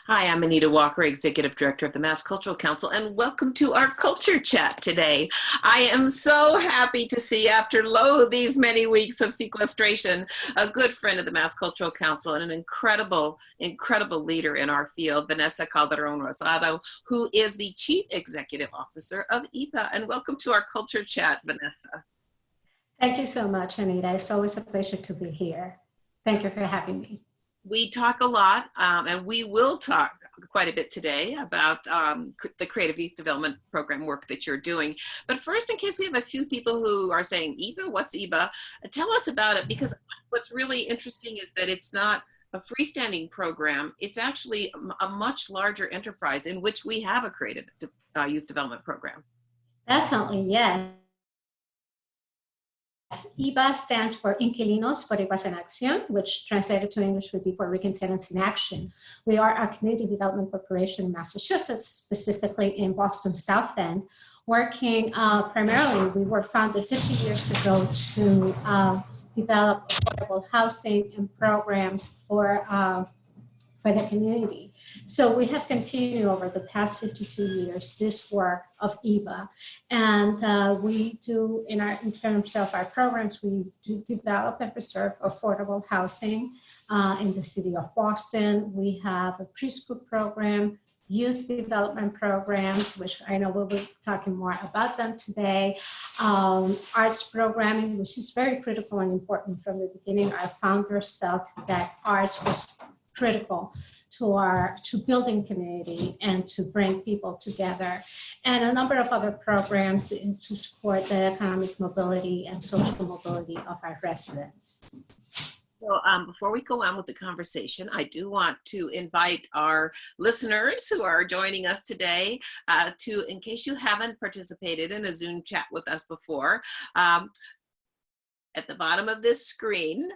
Hi, I'm Anita Walker, Executive Director of the Mass Cultural Council, and welcome to our Culture Chat today. I am so happy to see, after these many weeks of sequestration, a good friend of the Mass Cultural Council and an incredible leader in our field, Vanessa Calderón-Rosado, who is the Chief Executive Officer of IBA. And welcome to our Culture Chat, Vanessa. Thank you so much, Anita. It's always a pleasure to be here. Thank you for having me. We talk a lot, and we will talk quite a bit today about the Creative Youth Development Program work that you're doing. But first, in case we have a few people who are saying, IBA, what's IBA? Tell us about it, because what's really interesting is that it's not a freestanding program. It's actually a much larger enterprise in which we have a Creative Youth Development Program. Definitely, yes. IBA stands for Inquilinos Boricuas and Acción, which translated to English would be Puerto Rican Tenants in Action. We are a community development corporation in Massachusetts, specifically in Boston South End, working primarily, we were founded 50 years ago to develop affordable housing and programs for the community. So we have continued over the past 52 years this work of IBA, and we do, in terms of our programs, we do develop and preserve affordable housing in the city of Boston. We have a preschool program, youth development programs, which I know we'll be talking more about them today, arts programming, which is very critical and important from the beginning. Our founders felt that arts was critical to building community and to bring people together, and a number of other programs to support the economic mobility and social mobility of our residents. So before we go on with the conversation, I do want to invite our listeners who are joining us today in case you haven't participated in a Zoom chat with us before, at the bottom of this screen,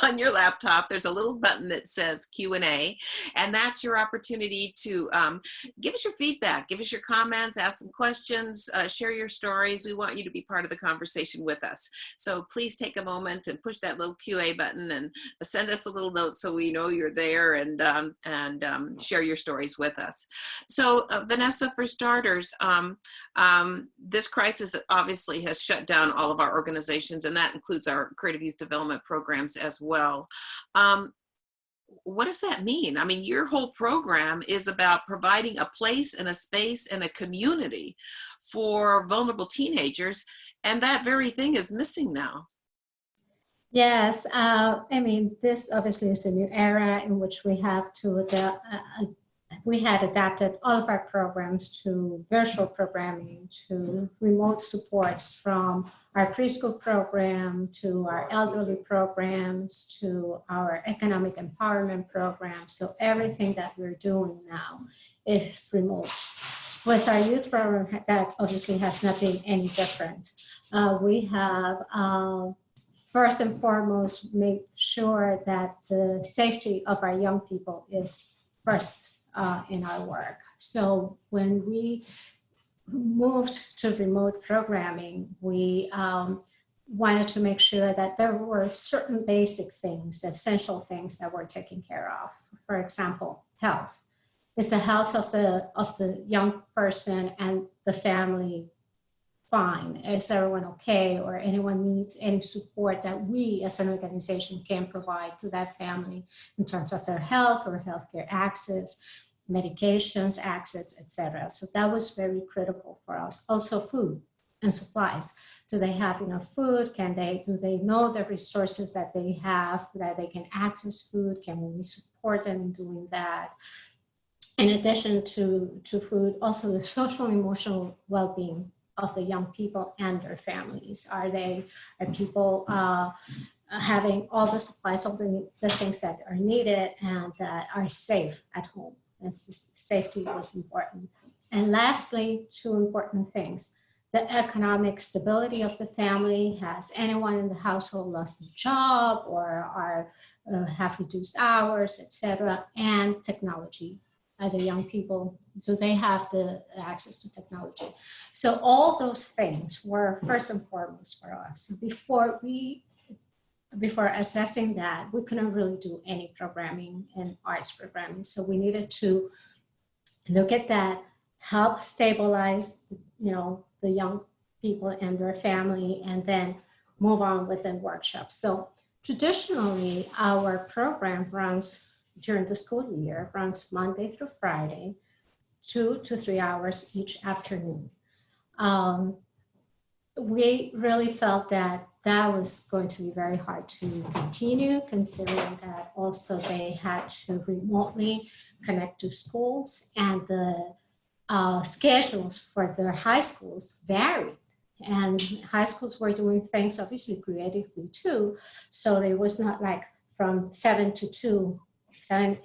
on your laptop, there's a little button that says Q&A, and that's your opportunity to give us your feedback, give us your comments, ask some questions, share your stories. We want you to be part of the conversation with us. So please take a moment and push that little QA button and send us a little note so we know you're there, and share your stories with us. So Vanessa, for starters, this crisis obviously has shut down all of our organizations, and that includes our Creative Youth Development programs as well. What does that mean? I mean, your whole program is about providing a place and a space and a community for vulnerable teenagers, and that very thing is missing now. Yes, I mean, this obviously is a new era in which we have to we had adapted all of our programs to virtual programming, to remote supports, from our preschool program to our elderly programs to our economic empowerment program. So everything that we're doing now is remote. With our youth program, that obviously has not been any different. We have first and foremost made sure that the safety of our young people is first in our work. So when we moved to remote programming, we wanted to make sure that there were certain basic things, essential things that were taken care of. For example, health. Is the health of the young person and the family fine? Is everyone okay, or anyone needs any support that we as an organization can provide to that family in terms of their health or healthcare access, medications access, etc. So that was very critical for us. Also food and supplies. Do they have enough food? Do they know the resources that they have, that they can access food? Can we support them in doing that? In addition to food, also the social and emotional well-being of the young people and their families. Are people having all the supplies, all the things that are needed and that are safe at home? And safety was important. And lastly, two important things: the economic stability of the family. Has anyone in the household lost a job or have reduced hours, etc.? And technology. Are the young people, do they have the access to technology? So all those things were first and foremost for us. Before we before assessing that, we couldn't really do any programming and arts programming. So we needed to look at that, help stabilize, the young people and their family, and then move on with the workshops. So traditionally, our program runs during the school year, runs Monday through Friday, 2 to 3 hours each afternoon. We really felt that was going to be very hard to continue, considering that also they had to remotely connect to schools, and the schedules for their high schools varied. And high schools were doing things obviously creatively too. So it was not like from 7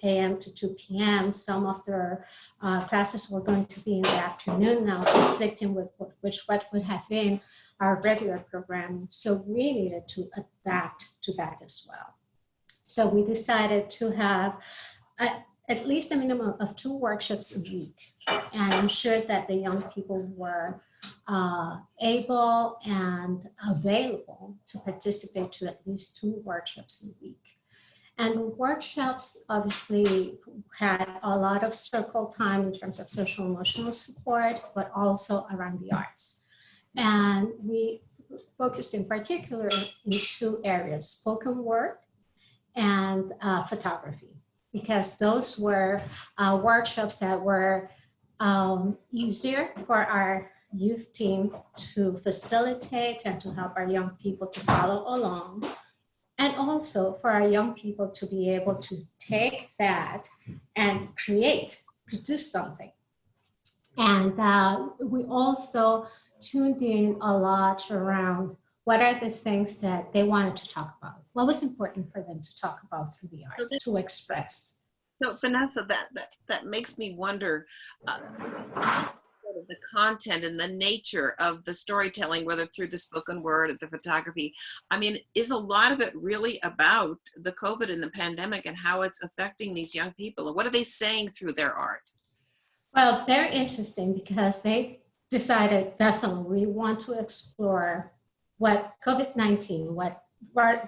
a.m. to 2 p.m. Some of their classes were going to be in the afternoon now, conflicting with what would have been our regular programming. So we needed to adapt to that as well. So we decided to have at least a minimum of 2 workshops a week, and ensure that the young people were able and available to participate to at least 2 workshops a week. And workshops obviously had a lot of circle time in terms of social emotional support, but also around the arts. And we focused in particular in 2 areas, spoken word and photography, because those were workshops that were easier for our youth team to facilitate and to help our young people to follow along. And also for our young people to be able to take that and produce something. And we also tuned in a lot around what are the things that they wanted to talk about. What was important for them to talk about through the arts, to express. So Vanessa, that makes me wonder the content and the nature of the storytelling, whether through the spoken word or the photography. I mean, is a lot of it really about the COVID and the pandemic and how it's affecting these young people? And what are they saying through their art? Well, very interesting, because they decided definitely we want to explore what COVID-19, what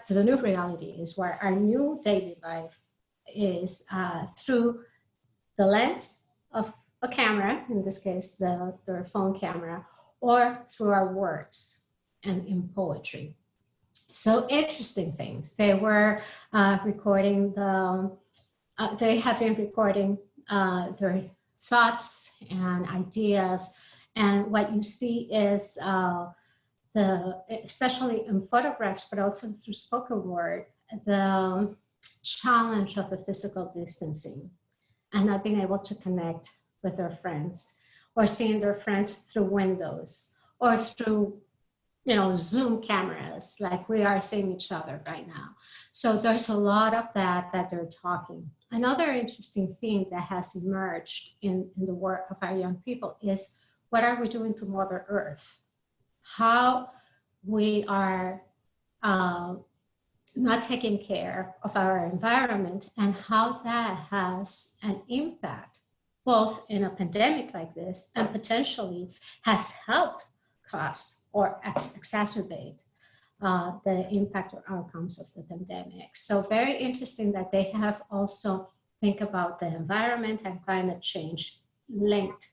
the new reality is, where our new daily life is through the lens of a camera, in this case, their phone camera, or through our words and in poetry. So interesting things. They were recording they have been recording their thoughts and ideas. And what you see is especially in photographs, but also through spoken word, the challenge of the physical distancing and not being able to connect with their friends, or seeing their friends through windows, or through Zoom cameras, like we are seeing each other right now. So there's a lot of that they're talking. Another interesting theme that has emerged in the work of our young people is, what are we doing to Mother Earth? How we are not taking care of our environment, and how that has an impact, both in a pandemic like this, and potentially has helped cause or exacerbate the impact or outcomes of the pandemic. So very interesting that they have also think about the environment and climate change linked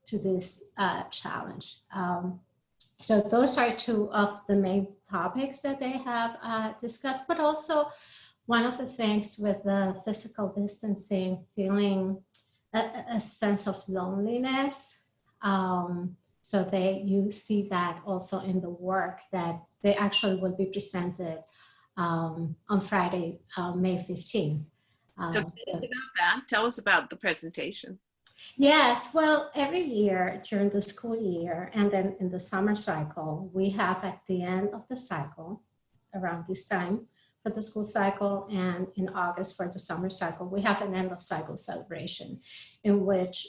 to this challenge. So those are 2 of the main topics that they have discussed, but also one of the things with the physical distancing, feeling a sense of loneliness. So you see that also in the work that they actually will be presented on Friday, May 15th. So tell us about that. Tell us about the presentation. Yes, well, every year during the school year, and then in the summer cycle, we have at the end of the cycle, around this time for the school cycle, and in August for the summer cycle, we have an end of cycle celebration in which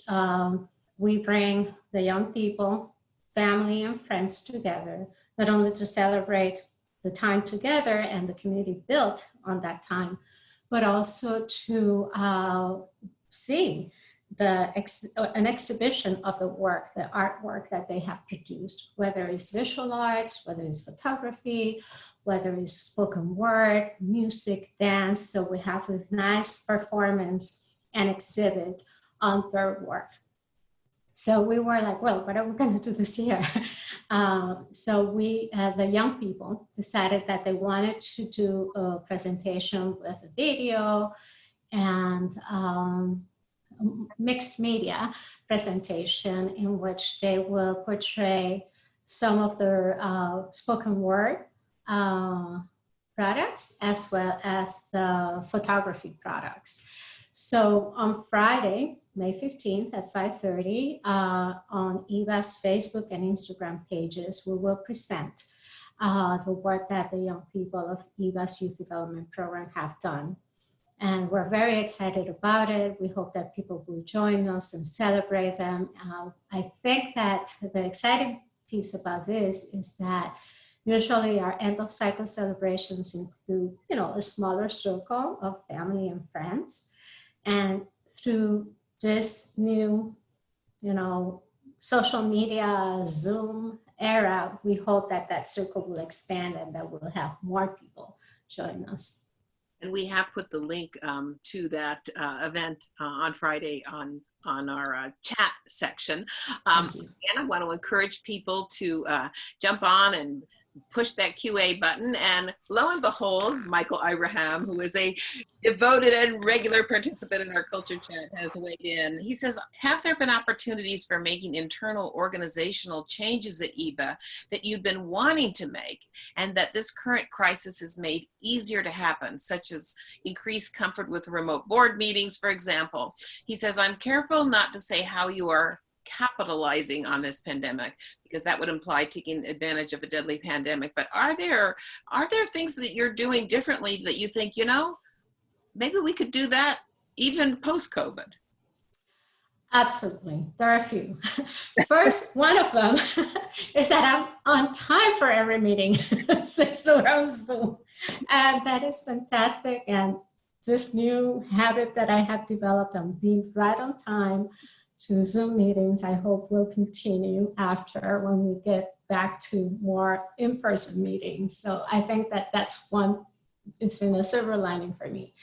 we bring the young people, family and friends together, not only to celebrate the time together and the community built on that time, but also to see an exhibition of the work, the artwork that they have produced, whether it's visual arts, whether it's photography, whether it's spoken word, music, dance. So we have a nice performance and exhibit on their work. So we were like, well, what are we going to do this year? So we, the young people, decided that they wanted to do a presentation with a video and mixed media presentation in which they will portray some of their spoken word products as well as the photography products. So on Friday, May 15th at 5:30 on EVA's Facebook and Instagram pages, we will present the work that the young people of EVA's Youth Development Program have done. And we're very excited about it. We hope that people will join us and celebrate them. I think that the exciting piece about this is that usually our end of cycle celebrations include, a smaller circle of family and friends. And through this new, social media, Zoom era, we hope that that circle will expand and that we'll have more people join us. And we have put the link to that event on Friday on our chat section. And I want to encourage people to jump on and push that QA button, and lo and behold, Michael Ibrahim, who is a devoted and regular participant in our culture chat, has weighed in. He says, have there been opportunities for making internal organizational changes at EVA that you've been wanting to make and that this current crisis has made easier to happen, such as increased comfort with remote board meetings, for example? He says, I'm careful not to say how you are capitalizing on this pandemic, because that would imply taking advantage of a deadly pandemic. But are there things that you're doing differently that you think, maybe we could do that even post-COVID? Absolutely. There are a few. First, one of them is that I'm on time for every meeting since we're on Zoom. And that is fantastic. And this new habit that I have developed on being right on time to Zoom meetings, I hope will continue after when we get back to more in-person meetings. So I think that that's one, it's been a silver lining for me.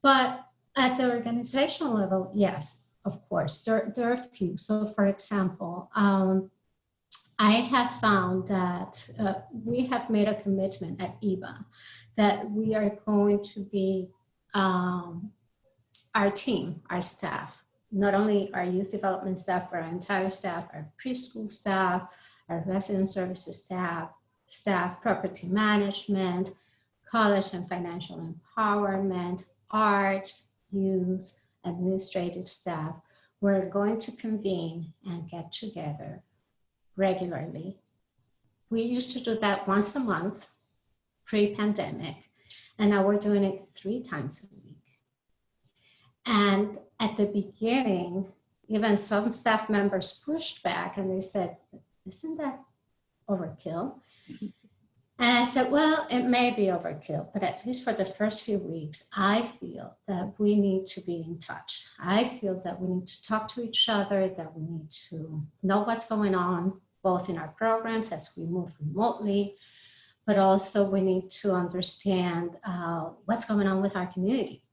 But at the organizational level, yes, of course, there are a few. So for example, I have found that we have made a commitment at EVA that we are going to be our team, our staff, not only our youth development staff, but our entire staff, our preschool staff, our resident services staff, property management, college and financial empowerment, arts, youth, administrative staff. We're going to convene and get together regularly. We used to do that once a month pre-pandemic, and now we're doing it 3 times a week. And at the beginning, even some staff members pushed back and they said, isn't that overkill? And I said, well, it may be overkill, but at least for the first few weeks, I feel that we need to be in touch. I feel that we need to talk to each other, that we need to know what's going on, both in our programs as we move remotely, but also we need to understand what's going on with our community.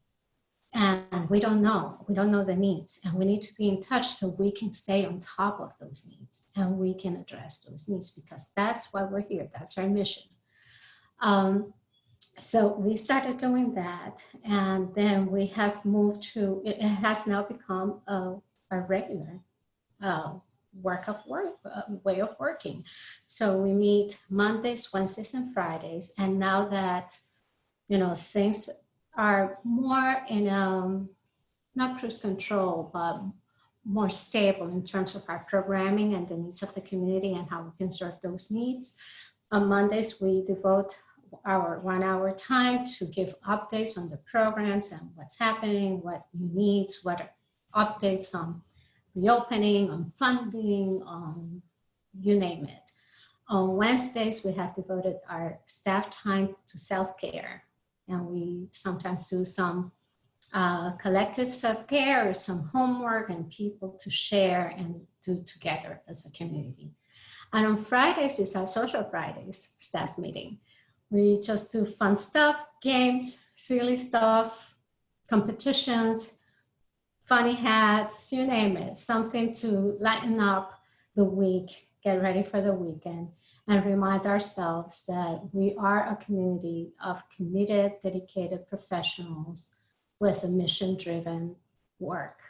And we don't know the needs, and we need to be in touch so we can stay on top of those needs and we can address those needs, because that's why we're here. That's our mission. So we started doing that, and then we have moved to, it has now become a regular way of working. So we meet Mondays, Wednesdays, and Fridays, and now that, things are more in not cruise control, but more stable in terms of our programming and the needs of the community and how we can serve those needs. On Mondays, we devote our 1 hour time to give updates on the programs and what's happening, what new needs, what updates on reopening, on funding, on you name it. On Wednesdays, we have devoted our staff time to self-care. And we sometimes do some collective self-care or some homework and people to share and do together as a community. And on Fridays is our Social Fridays staff meeting, We just do fun stuff, games, silly stuff, competitions, funny hats, you name it, something to lighten up the week, get ready for the weekend, and remind ourselves that we are a community of committed, dedicated professionals with a mission-driven work.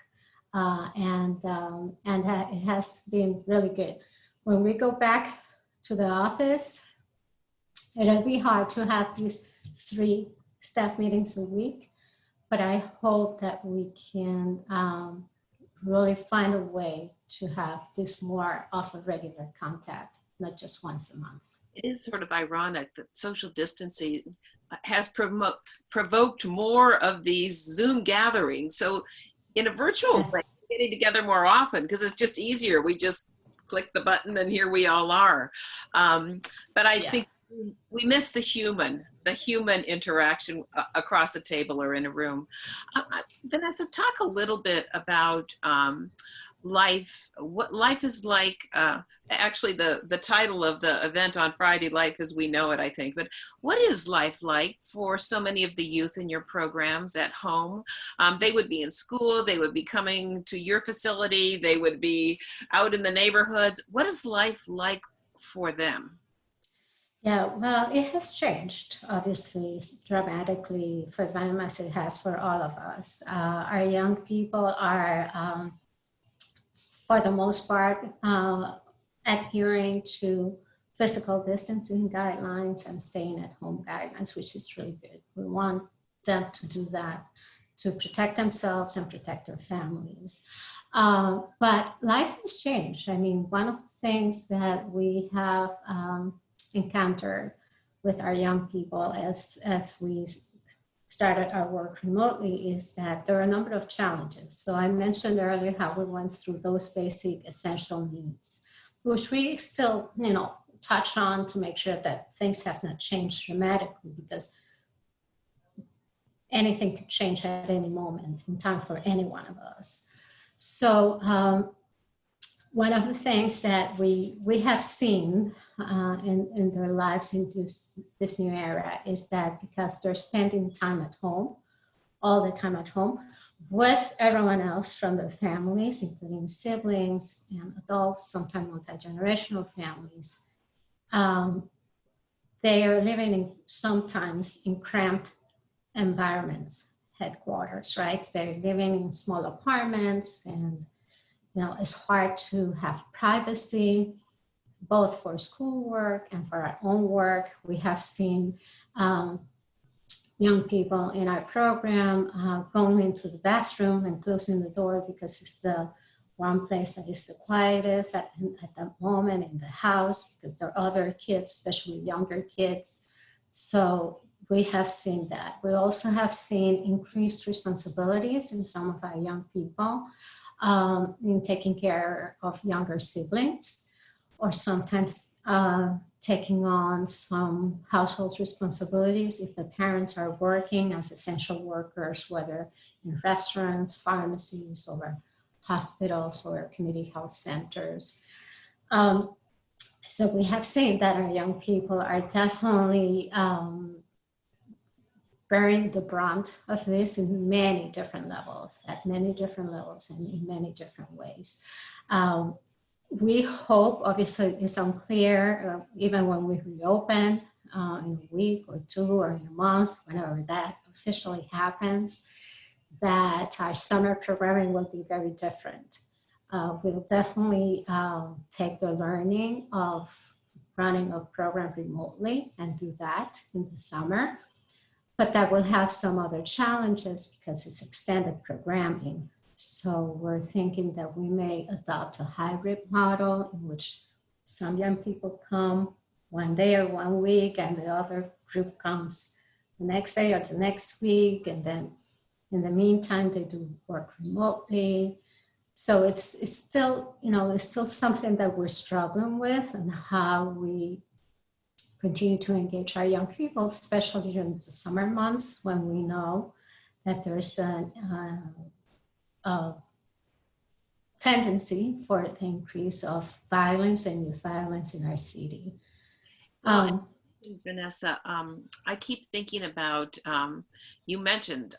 And it has been really good. When we go back to the office, it'll be hard to have these 3 staff meetings a week, but I hope that we can really find a way to have this more of a regular contact, not just once a month. It is sort of ironic that social distancing has provoked more of these Zoom gatherings. So in a virtual Yes. way, getting together more often because it's just easier. We just click the button and here we all are. But I think we miss the human interaction across a table or in a room. Vanessa, talk a little bit about life, what life is like. Actually, the title of the event on Friday, Life as We Know It, I think. But what is life like for so many of the youth in your programs at home? They would be in school, they would be coming to your facility, they would be out in the neighborhoods. What is life like for them? Yeah, well, it has changed, obviously, dramatically for them as it has for all of us. Our young people are, for the most part, adhering to physical distancing guidelines and staying at home guidelines, which is really good. We want them to do that to protect themselves and protect their families. But life has changed. I mean, one of the things that we have encountered with our young people as we started our work remotely is that there are a number of challenges. So I mentioned earlier how we went through those basic essential needs, which we still, touch on to make sure that things have not changed dramatically, because anything could change at any moment in time for any one of us. So one of the things that we have seen in their lives in this new era is that because they're spending time at home, all the time at home, with everyone else from their families, including siblings and adults, sometimes multi-generational families, they are living in sometimes in cramped environments, headquarters, right? They're living in small apartments, and it's hard to have privacy, both for schoolwork and for our own work. We have seen young people in our program going into the bathroom and closing the door because it's the one place that is the quietest at the moment in the house, because there are other kids, especially younger kids. So we have seen that. We also have seen increased responsibilities in some of our young people in taking care of younger siblings, or sometimes taking on some household responsibilities if the parents are working as essential workers, whether in restaurants, pharmacies, or hospitals or community health centers. So we have seen that our young people are definitely bearing the brunt of this in many different levels, at many different levels and in many different ways. We hope, obviously it's unclear, even when we reopen in a week or 2 or in a month, whenever that officially happens, that our summer programming will be very different. We'll definitely take the learning of running a program remotely and do that in the summer. But that will have some other challenges because it's extended programming. So we're thinking that we may adopt a hybrid model in which some young people come one day or 1 week, and the other group comes the next day or the next week. And then in the meantime, they do work remotely. So it's still, it's still something that we're struggling with, and how we continue to engage our young people, especially during the summer months when we know that there's a tendency for the increase of violence and youth violence in our city. Vanessa, I keep thinking about, you mentioned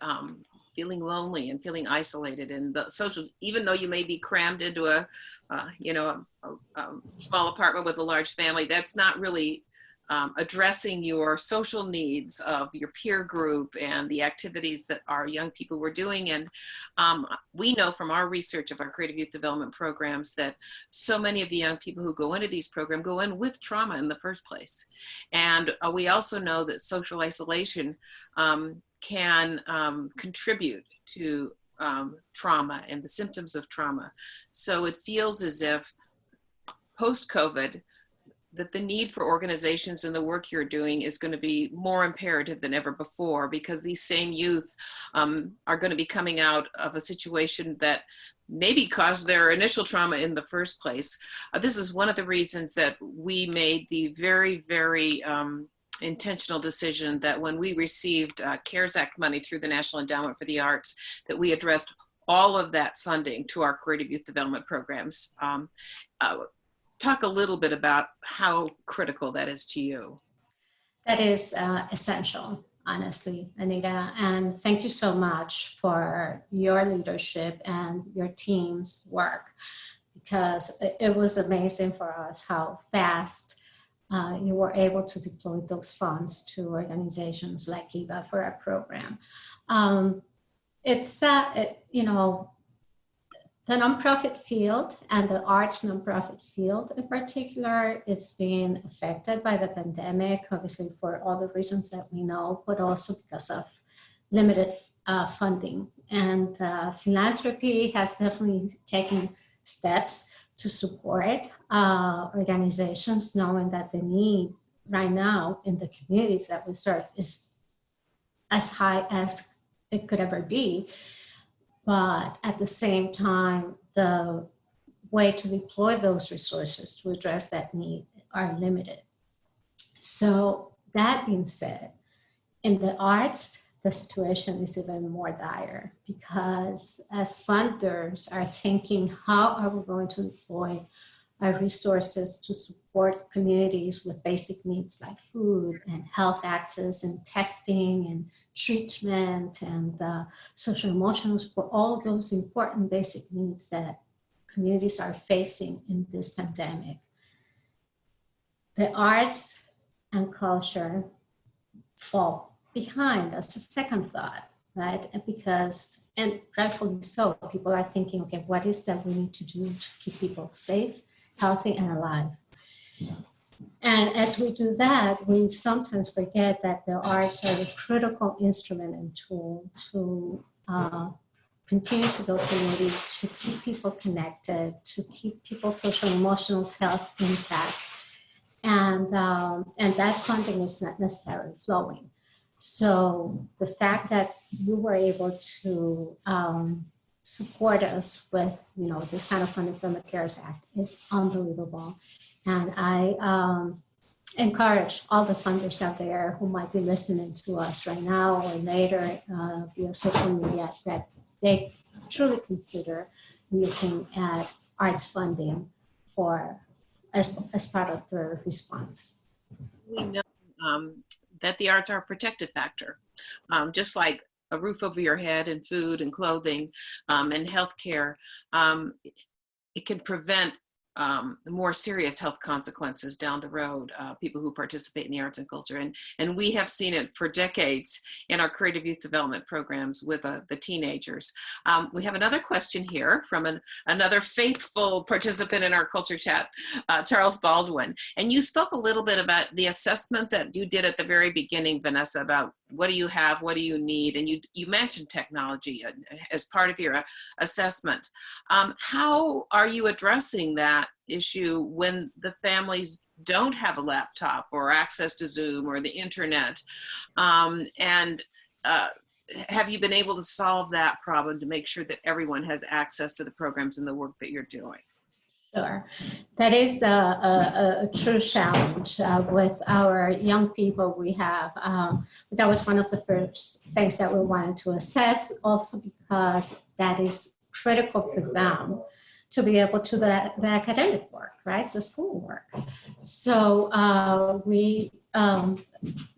feeling lonely and feeling isolated and the social, even though you may be crammed into a small apartment with a large family, that's not really addressing your social needs of your peer group and the activities that our young people were doing. And we know from our research of our creative youth development programs that so many of the young people who go into these programs go in with trauma in the first place. And we also know that social isolation can contribute to trauma and the symptoms of trauma. So it feels as if post-COVID, that the need for organizations and the work you're doing is going to be more imperative than ever before, because these same youth are going to be coming out of a situation that maybe caused their initial trauma in the first place. This is one of the reasons that we made the very, very intentional decision that when we received CARES Act money through the National Endowment for the Arts, that we addressed all of that funding to our creative youth development programs. Talk a little bit about how critical that is to you. That is essential, honestly, Anita. And thank you so much for your leadership and your team's work, because it was amazing for us how fast you were able to deploy those funds to organizations like EVA for our program. The nonprofit field and the arts nonprofit field in particular, it's been affected by the pandemic, obviously for all the reasons that we know, but also because of limited funding. And philanthropy has definitely taken steps to support organizations, knowing that the need right now in the communities that we serve is as high as it could ever be. But at the same time, the way to deploy those resources to address that need are limited. So that being said, in the arts, the situation is even more dire, because as funders are thinking, how are we going to deploy our resources to support communities with basic needs like food and health access and testing and treatment and social emotional support, all those important basic needs that communities are facing in this pandemic. The arts and culture fall behind as a second thought, right? Because, and rightfully so, people are thinking, okay, what is that we need to do to keep people safe, healthy, and alive? And as we do that, we sometimes forget that the arts are a critical instrument and tool to continue to build community, to keep people connected, to keep people's social and emotional health intact. And that funding is not necessarily flowing. So the fact that you were able to support us with, this kind of funding from the CARES Act is unbelievable. And I encourage all the funders out there who might be listening to us right now or later via social media that they truly consider looking at arts funding as part of their response. We know that the arts are a protective factor, just like a roof over your head and food and clothing and healthcare. It can prevent more serious health consequences down the road, people who participate in the arts and culture. And we have seen it for decades in our creative youth development programs with the teenagers. We have another question here from another faithful participant in our culture chat, Charles Baldwin. And you spoke a little bit about the assessment that you did at the very beginning, Vanessa, about what do you have, what do you need? And you mentioned technology as part of your assessment. How are you addressing that issue when the families don't have a laptop or access to Zoom or the internet? And have you been able to solve that problem to make sure that everyone has access to the programs and the work that you're doing? Sure. That is a true challenge with our young people we have. That was one of the first things that we wanted to assess, also because that is critical for them to be able to the academic work, right, the school work. So we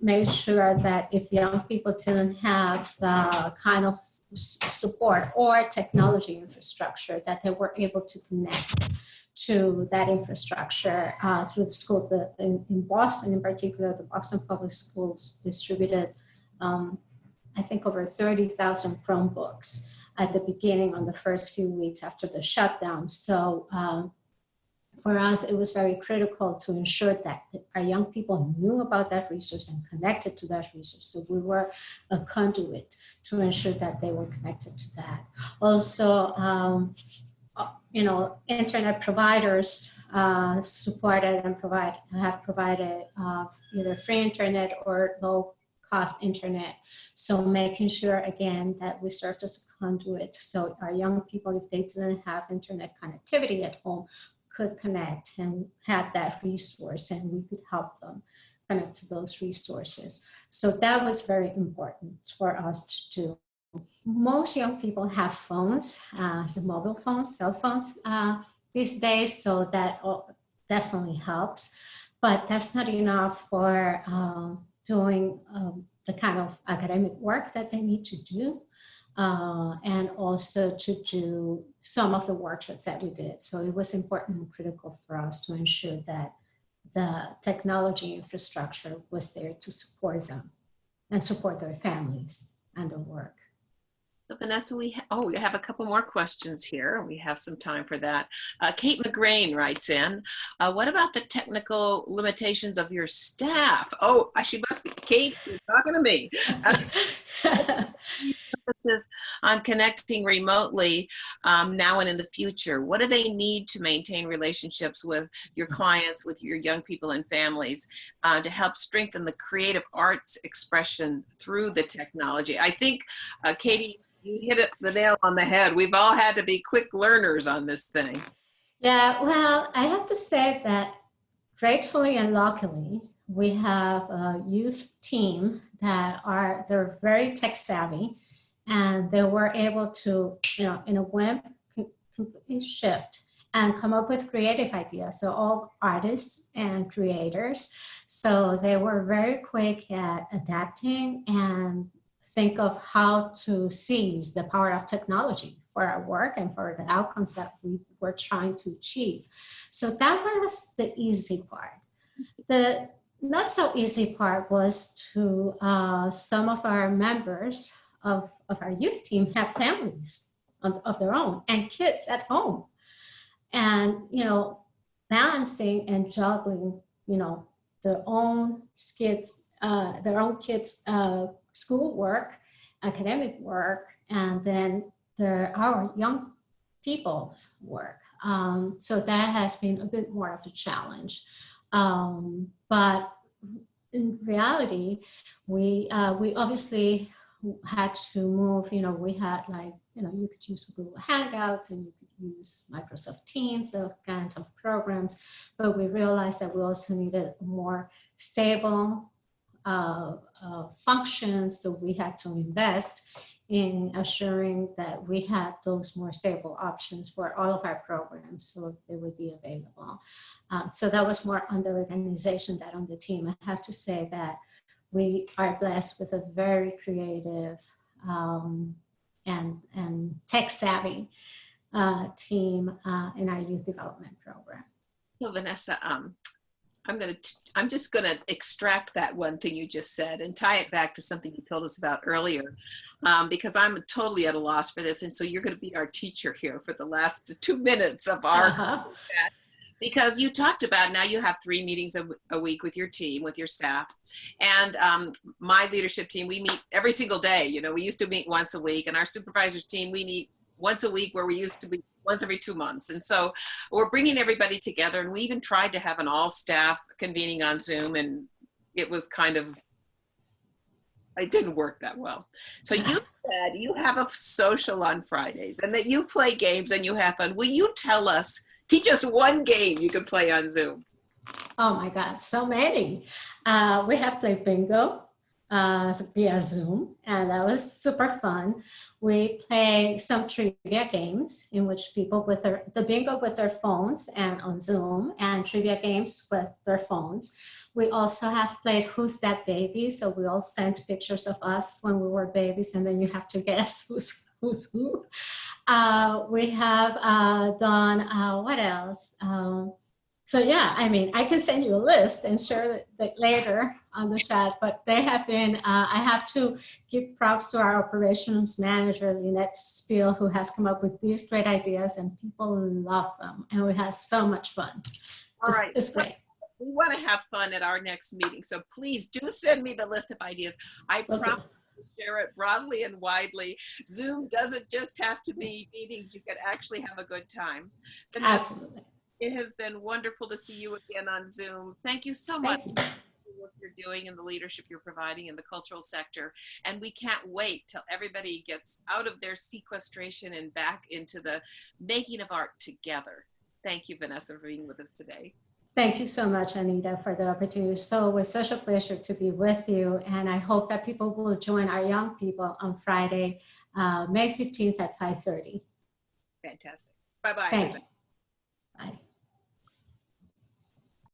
made sure that if young people didn't have the kind of support or technology infrastructure, that they were able to connect to that infrastructure through the school. In Boston in particular, the Boston Public Schools distributed, I think, over 30,000 Chromebooks at the beginning on the first few weeks after the shutdown. So for us, it was very critical to ensure that our young people knew about that resource and connected to that resource. So we were a conduit to ensure that they were connected to that. Also, internet providers supported and have provided either free internet or low cost internet. So making sure, again, that we served as a conduit. So our young people, if they didn't have internet connectivity at home, could connect and had that resource, and we could help them connect to those resources. So that was very important for us to do. Most young people have phones, so mobile phones, cell phones these days, so that definitely helps. But that's not enough for doing the kind of academic work that they need to do, and also to do some of the workshops that we did. So it was important and critical for us to ensure that the technology infrastructure was there to support them and support their families and their work. So Vanessa, we have a couple more questions here. We have some time for that. Kate McGrain writes in, what about the technical limitations of your staff? Oh, she must be, Kate, you're talking to me. Emphasis on connecting remotely now and in the future. What do they need to maintain relationships with your clients, with your young people and families, to help strengthen the creative arts expression through the technology? I think, Katie, you hit the nail on the head. We've all had to be quick learners on this thing. Yeah, well, I have to say that gratefully and luckily, we have a youth team they're very tech savvy, and they were able to, in a whim, completely shift and come up with creative ideas. So all artists and creators. So they were very quick at adapting and think of how to seize the power of technology for our work and for the outcomes that we were trying to achieve. So that was the easy part. The not so easy part was to some of our members of our youth team have families of their own and kids at home. And, balancing and juggling, their own kids' schoolwork, academic work, and then our young people's work. So that has been a bit more of a challenge. But in reality, we obviously had to move, we had you could use Google Hangouts and you could use Microsoft Teams, those kinds of programs, but we realized that we also needed more stable functions, so we had to invest in assuring that we had those more stable options for all of our programs so they would be available. So that was more on the organization than on the team. I have to say that we are blessed with a very creative and tech-savvy team in our youth development program. So Vanessa, I'm just gonna extract that one thing you just said and tie it back to something you told us about earlier, because I'm totally at a loss for this, and so you're gonna be our teacher here for the last 2 minutes of our because you talked about now you have 3 meetings a week with your team, with your staff, and my leadership team, we meet every single day. We used to meet once a week, and our supervisors team, we meet once a week where we used to be once every 2 months. And so we're bringing everybody together, and we even tried to have an all staff convening on Zoom, and it was it didn't work that well. So you said you have a social on Fridays and that you play games and you have fun. Will you teach us one game you can play on Zoom? Oh my God, so many. We have played bingo. via Zoom, and that was super fun. We play some trivia games in which people with the bingo with their phones and on Zoom, and trivia games with their phones. We also have played Who's That Baby? So we all sent pictures of us when we were babies, and then you have to guess who's who. We have done, what else? So yeah, I mean, I can send you a list and share that later on the chat, but they have been, I have to give props to our operations manager, Lynette Spiel, who has come up with these great ideas, and people love them, and we have so much fun. All right. It's great. We want to have fun at our next meeting, so please do send me the list of ideas. I promise to share it broadly and widely. Zoom doesn't just have to be meetings. You can actually have a good time. Vanessa, absolutely. It has been wonderful to see you again on Zoom. Thank you so much for the work you're doing and the leadership you're providing in the cultural sector. And we can't wait till everybody gets out of their sequestration and back into the making of art together. Thank you, Vanessa, for being with us today. Thank you so much, Anita, for the opportunity. So it was such a pleasure to be with you. And I hope that people will join our young people on Friday, May 15th at 5:30. Fantastic. Bye-bye. Thank you.